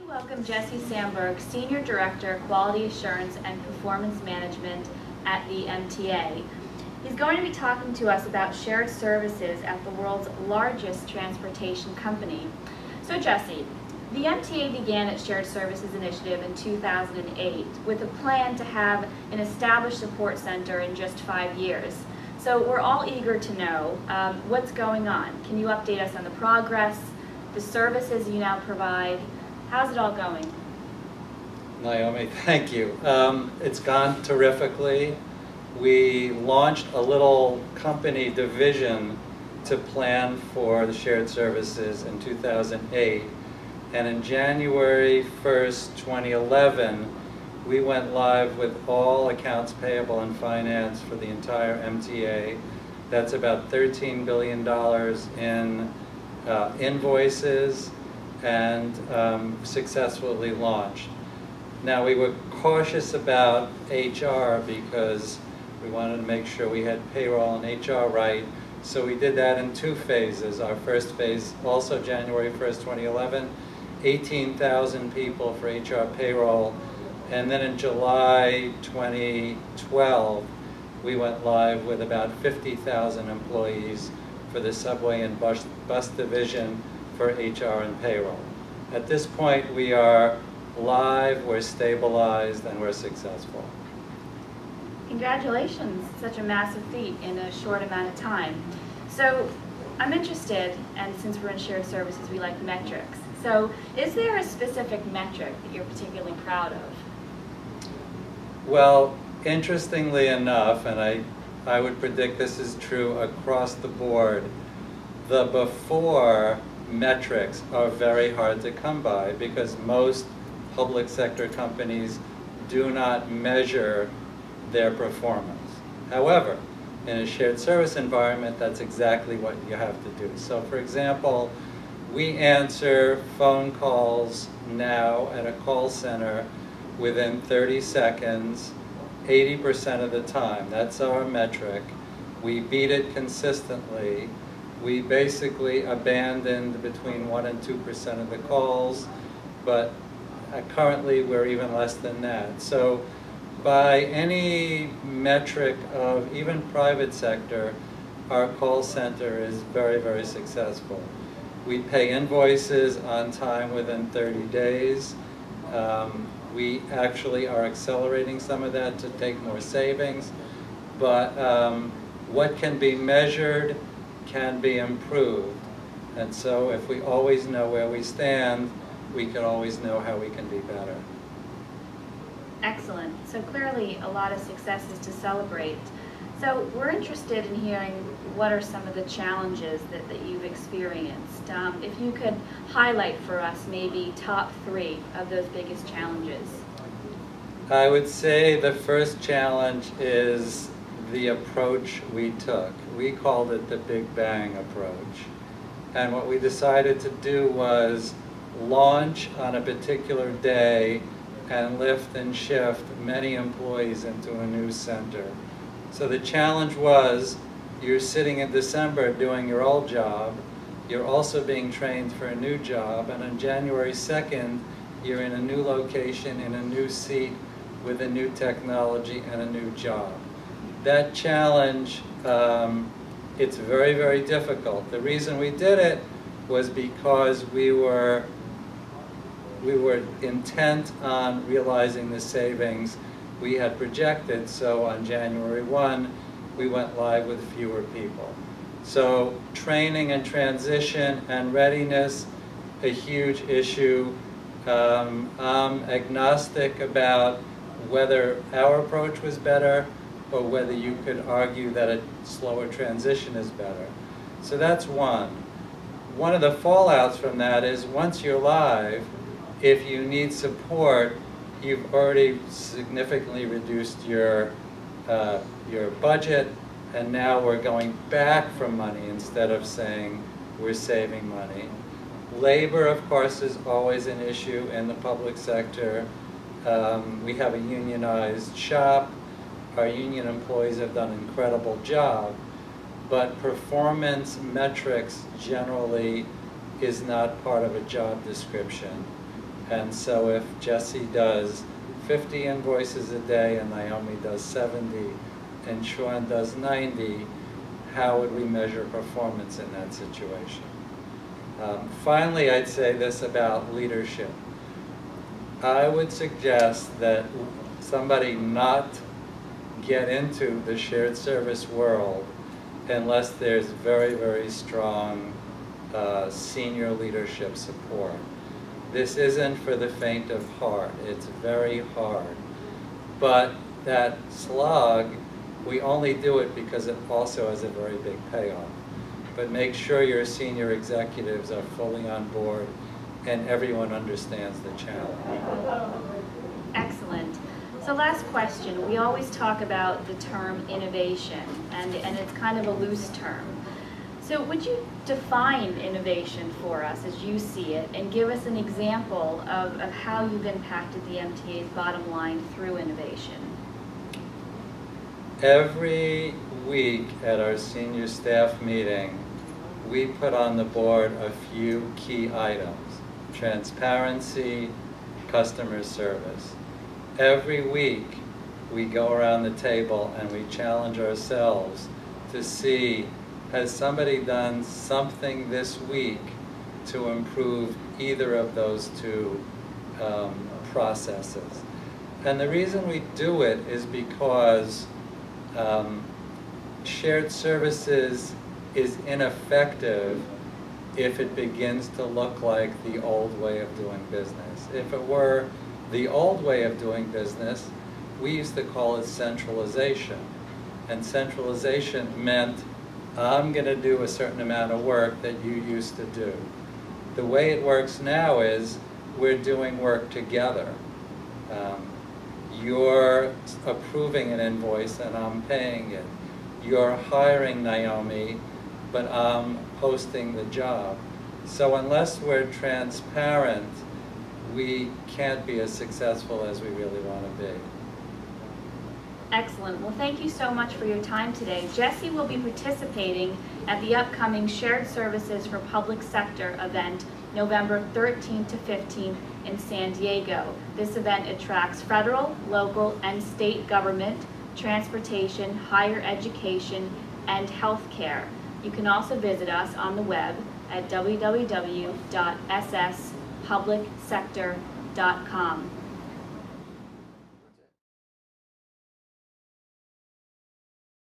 Welcome Jesse Sandberg, Senior Director, Quality Assurance and Performance Management at the MTA. He's going to be talking to us about shared services at the world's largest transportation company. So Jesse, the MTA began its Shared Services Initiative in 2008 with a plan to have an established support center in just 5 years. So we're all eager to know what's going on. Can you update us on the progress, the services you now provide? How's it all going? Naomi, thank you. It's gone terrifically. We launched a little company division to plan for the shared services in 2008. And in January 1st, 2011, we went live with all accounts payable and finance for the entire MTA. That's about $13 billion in invoices, and successfully launched. Now, we were cautious about HR because we wanted to make sure we had payroll and HR right, so we did that in 2 phases. Our first phase, also January 1st, 2011, 18,000 people for HR payroll, and then in July 2012, we went live with about 50,000 employees for the subway and bus division for HR and payroll. At this point, we are live, we're stabilized, and we're successful. Congratulations, such a massive feat in a short amount of time. So I'm interested, and since we're in shared services, we like metrics. So is there a specific metric that you're particularly proud of? Well, interestingly enough, and I would predict this is true across the board, the before metrics are very hard to come by because most public sector companies do not measure their performance. However, in a shared service environment, that's exactly what you have to do. So for example, we answer phone calls now at a call center within 30 seconds, 80% of the time. That's our metric. We beat it consistently. We basically abandoned between 1% and 2% of the calls, but currently we're even less than that. So by any metric of even private sector, our call center is very, very successful. We pay invoices on time within 30 days. We actually are accelerating some of that to take more savings, but what can be measured can be improved. And so if we always know where we stand, we can always know how we can be better. Excellent. So clearly a lot of successes to celebrate. So we're interested in hearing what are some of the challenges that you've experienced. If you could highlight for us maybe top 3 of those biggest challenges. I would say the first challenge is the approach we took. We called it the Big Bang approach. And what we decided to do was launch on a particular day and lift and shift many employees into a new center. So the challenge was, you're sitting in December doing your old job, you're also being trained for a new job, and on January 2nd, you're in a new location, in a new seat, with a new technology and a new job. That challenge, it's very, very difficult. The reason we did it was because we were intent on realizing the savings we had projected, so on January 1, we went live with fewer people. So training and transition and readiness, a huge issue. I'm agnostic about whether our approach was better or whether you could argue that a slower transition is better. So that's one. One of the fallouts from that is once you're live, if you need support, you've already significantly reduced your budget, and now we're going back for money instead of saying we're saving money. Labor, of course, is always an issue in the public sector. We have a unionized shop. Our union employees have done an incredible job, but performance metrics generally is not part of a job description. And so if Jesse does 50 invoices a day and Naomi does 70 and Sean does 90, how would we measure performance in that situation? Finally, I'd say this about leadership. I would suggest that somebody not get into the shared service world unless there's very, very strong senior leadership support. This isn't for the faint of heart. It's very hard. But that slog, we only do it because it also has a very big payoff. But make sure your senior executives are fully on board and everyone understands the challenge. Excellent. So last question, we always talk about the term innovation, and it's kind of a loose term. So would you define innovation for us as you see it, and give us an example of how you've impacted the MTA's bottom line through innovation? Every week at our senior staff meeting, we put on the board a few key items: transparency, customer service. Every week, we go around the table and we challenge ourselves to see, has somebody done something this week to improve either of those two processes? And the reason we do it is because shared services is ineffective if it begins to look like the old way of doing business. If it were the old way of doing business, we used to call it centralization. And centralization meant, I'm going to do a certain amount of work that you used to do. The way it works now is we're doing work together. You're approving an invoice and I'm paying it. You're hiring Naomi, but I'm posting the job. So unless we're transparent, we can't be as successful as we really want to be. Excellent. Well, thank you so much for your time today. Jesse will be participating at the upcoming Shared Services for Public Sector event, November 13th to 15th in San Diego. This event attracts federal, local, and state government, transportation, higher education, and healthcare. You can also visit us on the web at www.sspublicsector.com.